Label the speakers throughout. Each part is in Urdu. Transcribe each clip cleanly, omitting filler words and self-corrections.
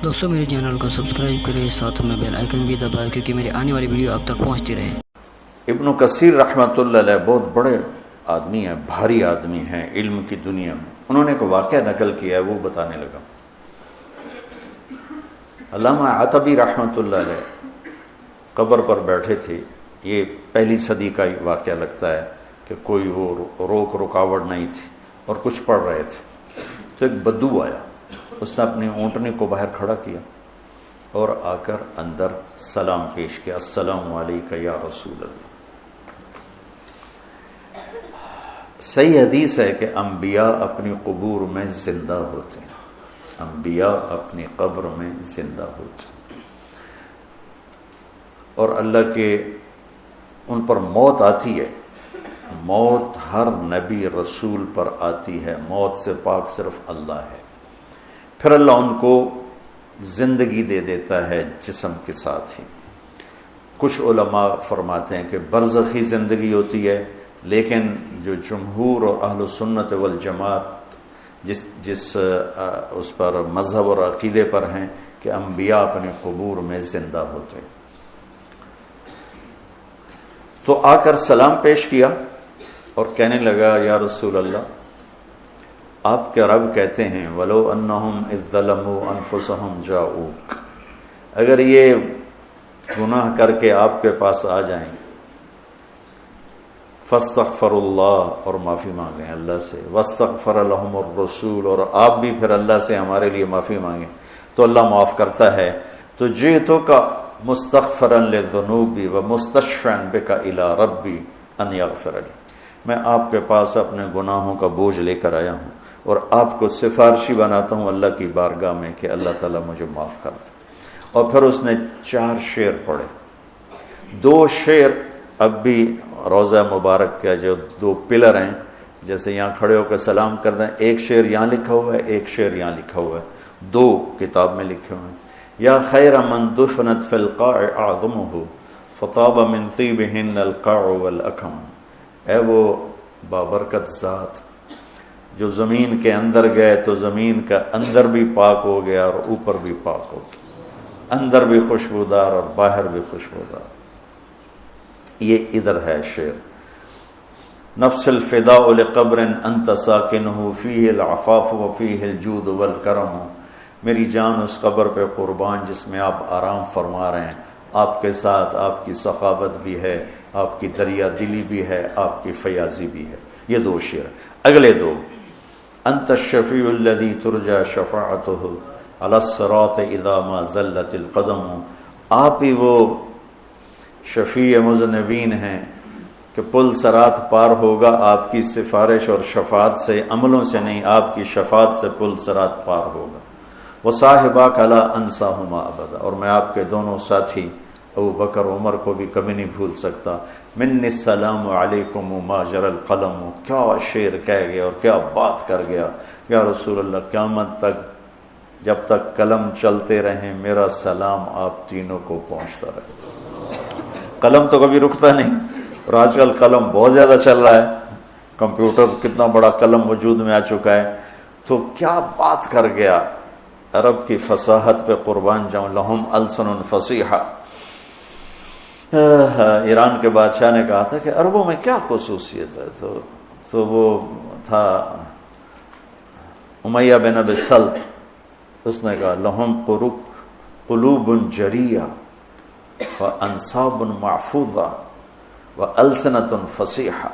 Speaker 1: دوستوں میرے چینل کو سبسکرائب کریں، ساتھ میں بیل آئیکن بھی دبائیں کیونکہ میری آنے والی ویڈیو آپ تک پہنچتی رہے۔
Speaker 2: ابن کثیر رحمۃ اللہ علیہ بہت بڑے آدمی ہیں، بھاری آدمی ہیں علم کی دنیا میں۔ انہوں نے ایک واقعہ نقل کیا ہے، وہ بتانے لگا۔ علامہ عتبی رحمۃ اللہ علیہ قبر پر بیٹھے تھے، یہ پہلی صدی کا واقعہ لگتا ہے کہ کوئی وہ رکاوٹ نہیں تھی اور کچھ پڑھ رہے تھے تو ایک بدو آیا، اس نے اپنی اونٹنی کو باہر کھڑا کیا اور آ کر اندر سلام پیش کیا، السلام علیکہ یا رسول اللہ۔ صحیح حدیث ہے کہ انبیاء اپنی قبور میں زندہ ہوتے ہیں، انبیاء اپنی قبر میں زندہ ہوتے ہیں، اور اللہ کے ان پر موت آتی ہے۔ موت ہر نبی رسول پر آتی ہے، موت سے پاک صرف اللہ ہے۔ پھر اللہ ان کو زندگی دے دیتا ہے جسم کے ساتھ ہی۔ کچھ علماء فرماتے ہیں کہ برزخی زندگی ہوتی ہے، لیکن جو جمہور اور اہل سنت والجماعت جس اس پر مذہب اور عقیدے پر ہیں کہ انبیاء اپنے قبور میں زندہ ہوتے ہیں۔ تو آ کر سلام پیش کیا اور کہنے لگا، یا رسول اللہ، آپ کے رب کہتے ہیں وَلَوْ أَنَّهُمْ إِذْ ظَلَمُوا أَنفُسَهُمْ جَاءُوكَ، اگر یہ گناہ کر کے آپ کے پاس آ جائیں، فَاسْتَغْفَرُوا اللَّهَ، اور معافی مانگیں اللہ سے، وَاسْتَغْفَرَ لَهُمُ الرَّسُولُ، اور آپ بھی پھر اللہ سے ہمارے لیے معافی مانگیں تو اللہ معاف کرتا ہے۔ تو جِئْتُكَ مُسْتَغْفِرًا لِلذُّنُوبِ وَمُسْتَشْفِعًا بِكَ إِلَىٰ رَبِّي أَنْ يَغْفِرَ لِي، میں آپ کے پاس اپنے گناہوں کا بوجھ لے کر آیا ہوں اور آپ کو سفارشی بناتا ہوں اللہ کی بارگاہ میں کہ اللہ تعالیٰ مجھے معاف کر دے۔ اور پھر اس نے 4 شعر پڑھے۔ 2 شعر اب بھی روضہ مبارک کا جو 2 پلر ہیں، جیسے یہاں کھڑے ہو کر سلام کر دیں، ایک شعر یہاں لکھا ہوا ہے، ایک شعر یہاں لکھا ہوا ہے، 2 کتاب میں لکھے ہوئے ہیں۔ یا خیر من دفنت فی القاع اعظمہ فطاب من طیبہن القاع والاکم، اے وہ بابرکت ذات جو زمین کے اندر گئے تو زمین کا اندر بھی پاک ہو گیا اور اوپر بھی پاک ہو گیا، اندر بھی خوشبودار اور باہر بھی خوشبودار۔ یہ ادھر ہے شعر، نفس الفداء لقبر انت ساکنہ فیہ العفاف وفیہ الجود والکرم، میری جان اس قبر پہ قربان جس میں آپ آرام فرما رہے ہیں، آپ کے ساتھ آپ کی سخاوت بھی ہے، آپ کی دریا دلی بھی ہے، آپ کی فیاضی بھی ہے۔ یہ 2 شعر۔ اگلے 2، انت الشفیع الذی ترجى شفاعتہ علی الصراط اذا ما زلت القدم، آپ ہی وہ شفیع مذنبین ہیں کہ پل صراط پار ہوگا آپ کی سفارش اور شفاعت سے، عملوں سے نہیں، آپ کی شفاعت سے پل صراط پار ہوگا۔ وصاحباک لا انساہما ابدا، اور میں آپ کے دونوں ساتھی ابو بکر عمر کو بھی کبھی نہیں بھول سکتا۔ منی السلام علیکم ما جری القلم، کیا شعر کہہ گیا اور کیا بات کر گیا۔ یا رسول اللہ، قیامت تک جب تک قلم چلتے رہیں میرا سلام آپ تینوں کو پہنچتا رہے۔ قلم تو کبھی رکتا نہیں، اور آج کل قلم بہت زیادہ چل رہا ہے، کمپیوٹر کتنا بڑا قلم وجود میں آ چکا ہے، تو کیا بات کر گیا۔ عرب کی فصاحت پہ قربان جاؤں، لہم السن فصیحہ۔ ایران کے بادشاہ نے کہا تھا کہ عربوں میں کیا خصوصیت ہے، تو وہ تھا امیہ بن ابی سلط، اس نے کہا لہم قلوب جریہ وانصاب محفوظہ والسنۃ فصیحہ،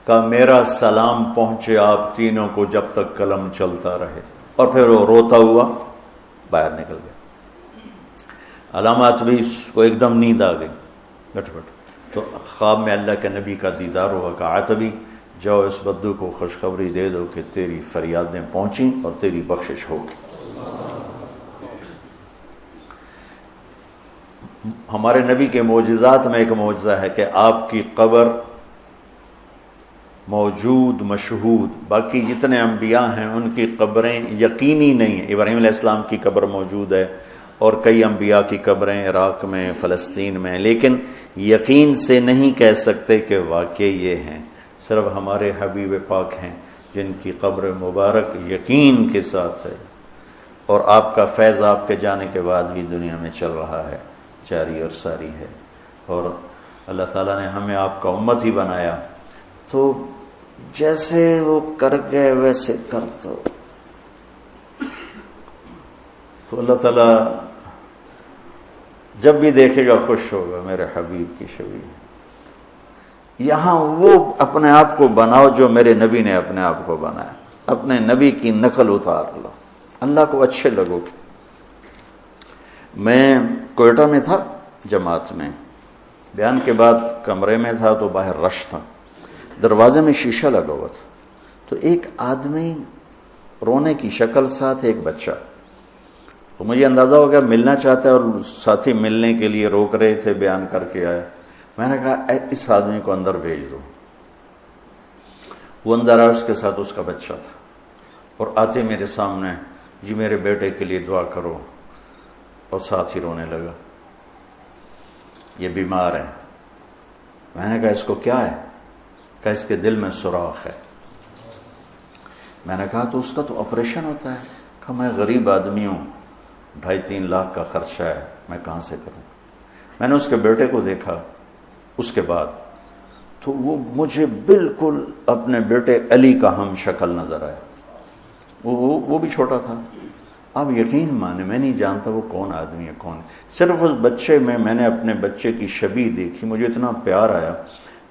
Speaker 2: کہ میرا سلام پہنچے آپ تینوں کو جب تک قلم چلتا رہے۔ اور پھر وہ روتا ہوا باہر نکل گیا۔ علامات بھی کو ایک دم نیند آ گئی، گٹ تو خواب میں اللہ کے نبی کا دیدار ہوا، کہا عتبی جاؤ اس بدو کو خوشخبری دے دو کہ تیری فریادیں پہنچیں اور تیری بخشش ہوگی۔ ہمارے نبی کے معجزات میں ایک معجزہ ہے کہ آپ کی قبر موجود مشہود، باقی جتنے انبیاء ہیں ان کی قبریں یقینی نہیں ہیں۔ ابراہیم علیہ السلام کی قبر موجود ہے اور کئی انبیاء کی قبریں عراق میں، فلسطین میں، لیکن یقین سے نہیں کہہ سکتے کہ واقعی یہ ہیں۔ صرف ہمارے حبیب پاک ہیں جن کی قبر مبارک یقین کے ساتھ ہے، اور آپ کا فیض آپ کے جانے کے بعد بھی دنیا میں چل رہا ہے، جاری اور ساری ہے، اور اللہ تعالیٰ نے ہمیں آپ کا امت ہی بنایا، تو جیسے وہ کر گئے ویسے کر دو، تو اللہ تعالیٰ جب بھی دیکھے گا خوش ہوگا، میرے حبیب کی شبیہ۔ یہاں وہ اپنے آپ کو بناؤ جو میرے نبی نے اپنے آپ کو بنایا، اپنے نبی کی نقل اتار لو، اللہ کو اچھے لگو گے۔ میں کوئٹہ میں تھا جماعت میں، بیان کے بعد کمرے میں تھا تو باہر رش تھا، دروازے میں شیشہ لگا ہوا تھا، تو ایک آدمی رونے کی شکل ساتھ ایک بچہ، تو مجھے اندازہ ہو گیا ملنا چاہتا ہے، اور ساتھی ملنے کے لیے روک رہے تھے، بیان کر کے آئے۔ میں نے کہا اس آدمی کو اندر بھیج دو۔ وہ اندر آیا، اس کے ساتھ اس کا بچہ تھا، اور آتے میرے سامنے، جی میرے بیٹے کے لیے دعا کرو، اور ساتھ ہی رونے لگا، یہ بیمار ہے۔ میں نے کہا اس کو کیا ہے؟ کہا اس کے دل میں سوراخ ہے۔ میں نے کہا تو اس کا تو آپریشن ہوتا ہے۔ کہا میں غریب آدمی ہوں، 2.5-3 لاکھ کا خرچہ ہے، میں کہاں سے کروں؟ میں نے اس کے بیٹے کو دیکھا، اس کے بعد تو وہ مجھے بالکل اپنے بیٹے علی کا ہم شکل نظر آیا، وہ بھی چھوٹا تھا۔ آپ یقین مانے میں نہیں جانتا وہ کون آدمی ہے، کون، صرف اس بچے میں نے اپنے بچے کی شبیہ دیکھی، مجھے اتنا پیار آیا۔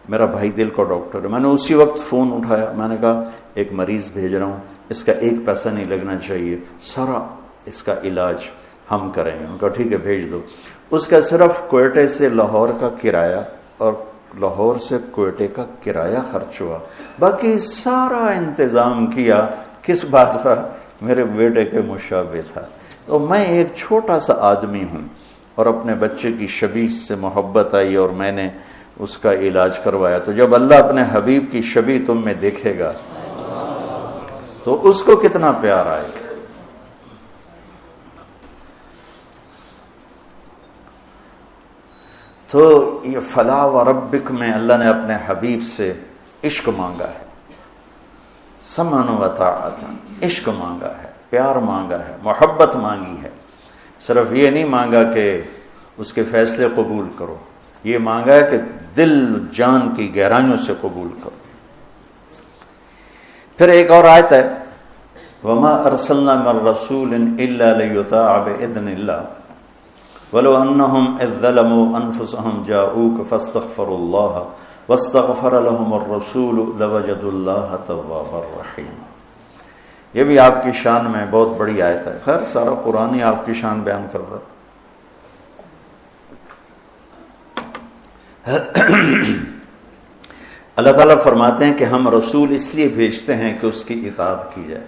Speaker 2: میرا بھائی دل کا ڈاکٹر ہے، میں نے اسی وقت فون اٹھایا، میں نے کہا ایک مریض بھیج رہا ہوں، اس کا 1 پیسہ نہیں لگنا چاہیے، سارا اس کا علاج ہم کریں گے۔ ان کا ٹھیک ہے بھیج دو۔ اس کا صرف کوئٹے سے لاہور کا کرایہ اور لاہور سے کوئٹے کا کرایہ خرچ ہوا، باقی سارا انتظام کیا کس بات پر؟ میرے بیٹے کے مشابہ تھا۔ تو میں ایک چھوٹا سا آدمی ہوں، اور اپنے بچے کی شبیہ سے محبت آئی اور میں نے اس کا علاج کروایا۔ تو جب اللہ اپنے حبیب کی شبیہ تم میں دیکھے گا تو اس کو کتنا پیار آئے گا۔ تو یہ فلا وربک میں اللہ نے اپنے حبیب سے عشق مانگا ہے، سمعن و طاعت، عشق مانگا ہے، پیار مانگا ہے، محبت مانگی ہے۔ صرف یہ نہیں مانگا کہ اس کے فیصلے قبول کرو، یہ مانگا ہے کہ دل جان کی گہرائیوں سے قبول کرو۔ پھر ایک اور آیت ہے، وما ارسلنا من رسول الا لیطاع باذن اللہ ولو انہم اذ ظلموا انفسهم جاؤوک فاستغفروا اللہ واستغفر لهم الرسول لوجدوا اللہ توابا رحیما۔ یہ بھی آپ کی شان میں بہت بڑی آیت ہے۔ خیر سارا قرآن ہی آپ کی شان بیان کر رہا ہے۔ اللہ تعالیٰ فرماتے ہیں کہ ہم رسول اس لیے بھیجتے ہیں کہ اس کی اطاعت کی جائے،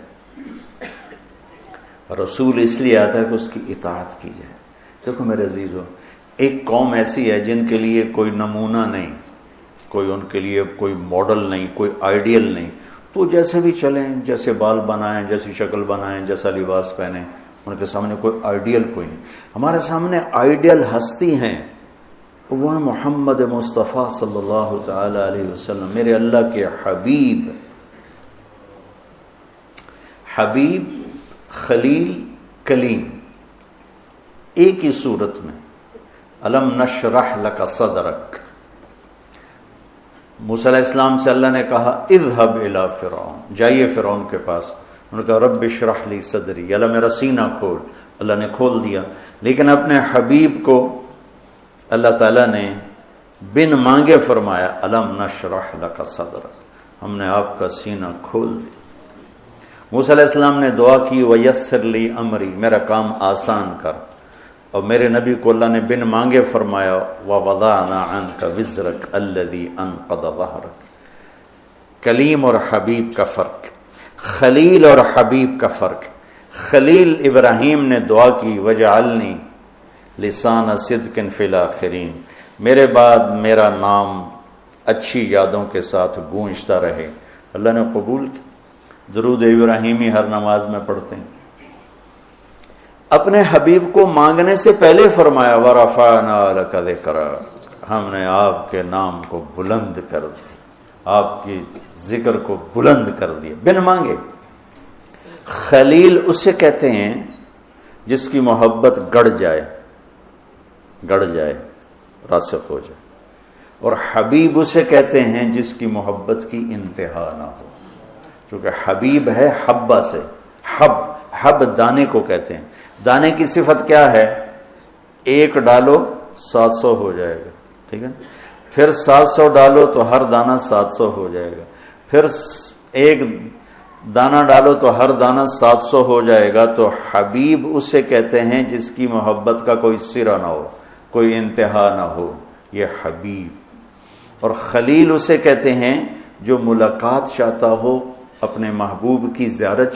Speaker 2: رسول اس لیے آتا ہے کہ اس کی اطاعت کی جائے۔ دیکھو میرے عزیزو، ایک قوم ایسی ہے جن کے لیے کوئی نمونہ نہیں، کوئی ان کے لیے کوئی ماڈل نہیں، کوئی آئیڈیل نہیں، تو جیسے بھی چلیں، جیسے بال بنائیں، جیسی شکل بنائیں، جیسا لباس پہنیں، ان کے سامنے کوئی آئیڈیل کوئی نہیں۔ ہمارے سامنے آئیڈیل ہستی ہیں، وہ ہے محمد مصطفیٰ صلی اللہ تعالی علیہ وسلم، میرے اللہ کے حبیب، حبیب، خلیل، کلیم، ایک ہی صورت میں۔ الم نشرح لک صدرک، موسیٰ علیہ السلام سے اللہ نے کہا اذهب الی فرعون، جائیے فرعون کے پاس۔ انہوں نے کہا رب اشرح لی صدری، اللہ میرا سینہ کھول، اللہ نے کھول دیا۔ لیکن اپنے حبیب کو اللہ تعالیٰ نے بن مانگے فرمایا الم نشرح لک صدرک، ہم نے آپ کا سینہ کھول دیا۔ موسیٰ علیہ السلام نے دعا کی ویسر لی امری، میرا کام آسان کر، اور میرے نبی کو اللہ نے بن مانگے فرمایا وَوَضَعْنَا عَنْكَ وِزْرَكَ الَّذِي أَنْقَضَ ظَهْرَكَ۔ کلیم اور حبیب کا فرق، خلیل اور حبیب کا فرق۔ خلیل ابراہیم نے دعا کی وَجَعَلْنِي لِسَانَ صِدْقٍ فِي الْآخِرِينَ، میرے بعد میرا نام اچھی یادوں کے ساتھ گونجتا رہے، اللہ نے قبول کی۔ درود ابراہیمی ہر نماز میں پڑھتے ہیں۔ اپنے حبیب کو مانگنے سے پہلے فرمایا وَرَفَعْنَا لَكَ ذِكْرَكَ، ہم نے آپ کے نام کو بلند کر دیا، آپ کی ذکر کو بلند کر دیا بن مانگے۔ خلیل اسے کہتے ہیں جس کی محبت گڑ جائے راسخ ہو جائے، اور حبیب اسے کہتے ہیں جس کی محبت کی انتہا نہ ہو، کیونکہ حبیب ہے حبہ سے، حب دانے کو کہتے ہیں۔ دانے کی صفت کیا ہے؟ ایک ڈالو 700 ہو جائے گا، ٹھیک ہے، پھر 700 ڈالو تو ہر دانہ 700 ہو جائے گا، پھر ایک دانہ ڈالو تو ہر دانہ 700 ہو جائے گا۔ تو حبیب اسے کہتے ہیں جس کی محبت کا کوئی سرا نہ ہو، کوئی انتہا نہ ہو، یہ حبیب۔ اور خلیل اسے کہتے ہیں جو ملاقات چاہتا ہو، اپنے محبوب کی زیارت